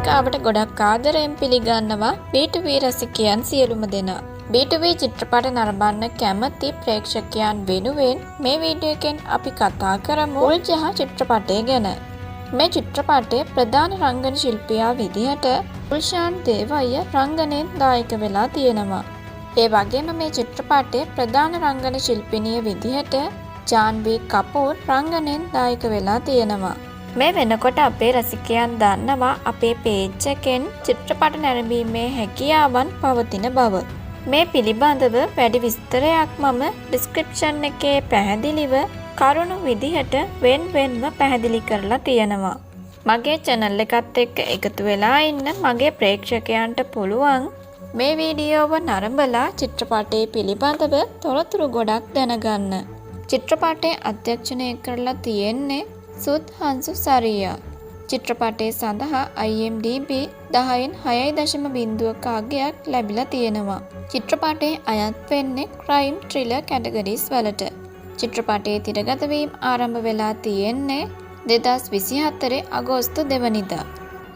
එක්ක අපට ගොඩක් ආදරයෙන් පිළිගන්නවා B2B රසිකයන් සියලුම දෙනා. B2B චිත්‍රපට නරඹන්න කැමති ප්‍රේක්ෂකයන් වෙනුවෙන් මේ වීඩියෝ එකෙන් අපි කතා කරමු උල්ජහ චිත්‍රපටය ගැන. මේ චිත්‍රපටයේ ප්‍රධාන රංගන ශිල්පියා විදිහට උල්ෂාන් දේවయ్య රංගනයෙන් දායක වෙලා තියෙනවා. ඒ වගේම මේ චිත්‍රපටයේ ප්‍රධාන රංගන ශිල්පිනිය විදිහට ජාන්වී කපූර් රංගනයෙන් දායක වෙලා තියෙනවා. මේ වෙනකොට අපේ රසිකයන් දන්නවා අපේ පේජ් එකෙන් චිත්‍රපට නැරඹීමේ හැකියාවන් පවතින බව. මේ පිළිබඳව වැඩි විස්තරයක් මම ඩිස්ක්‍රිප්ෂන් එකේ පැහැදිලිව කරුණු විදිහට වෙන්වෙන්ව පැහැදිලි කරලා තියෙනවා. මගේ channel එකත් එක්ක එකතු වෙලා ඉන්න මගේ ප්‍රේක්ෂකයන්ට පුළුවන් මේ වීඩියෝව නරඹලා චිත්‍රපටයේ පිළිබඳව තොරතුරු ගොඩක් දැනගන්න. චිත්‍රපටයේ අධ්‍යක්ෂණය කරලා තියෙන්නේ සුද්ධාංශු සරියා. චිත්‍රපටයේ සඳහා IMDb 10න් 6.0ක අගයක් ලැබිලා තියෙනවා. චිත්‍රපටයේ අයත් වෙන්නේ ක්‍රයිම් ත්‍රිලර් කැටගරිස් වලට. චිත්‍රපටයේ තිරගත වීම ආරම්භ වෙලා තියෙන්නේ 2024 අගෝස්තු 2 වෙනිදා.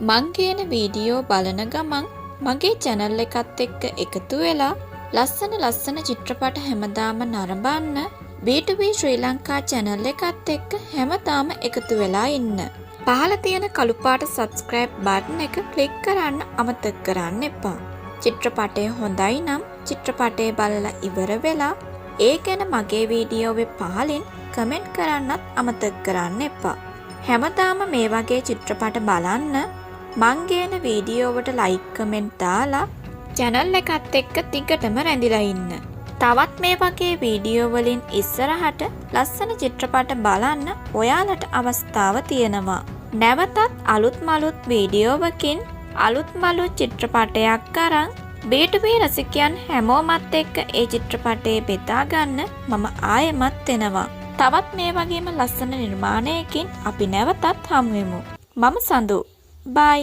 මං කියන වීඩියෝ බලන ගමන් මගේ channel එකත් එක්ක එකතු වෙලා ලස්සන චිත්‍රපට හැමදාම නරඹන්න B2B ශ්‍රී ලංකා channel එකත් එක්ක හැමදාම එකතු වෙලා ඉන්න. පහළ තියෙන කළු පාට subscribe button එක click කරන්න අමතක කරන්න එපා. චිත්‍රපටය හොඳයි නම් චිත්‍රපටය බලලා ඉවර වෙලා ඒ ගැන මගේ වීඩියෝවේ පහලින් කමෙන්ට් කරන්නත් අමතක කරන්න එපා. හැමදාම මේ වගේ චිත්‍රපට බලන්න මං ගේන වීඩියෝවට like කමෙන්ට් දාලා channel එකත් එක්ක දිගටම රැඳිලා ඉන්න. තවත් මේ වගේ වීඩියෝ වලින් ඉස්සරහට ලස්සන චිත්‍රපට බලන්න ඔයාලට අවස්ථාව තියෙනවා. නැවතත් අලුත් වීඩියෝවකින් අලුත් චිත්‍රපටයක් අරන් B2B රසිකයන් හැමෝමත් එක්ක ඒ චිත්‍රපටයේ බෙදා ගන්න මම ආයෙමත් එනවා. තවත් මේ වගේම ලස්සන නිර්මාණයකින් අපි නැවතත් හමු වෙමු. මම සඳු. බයි.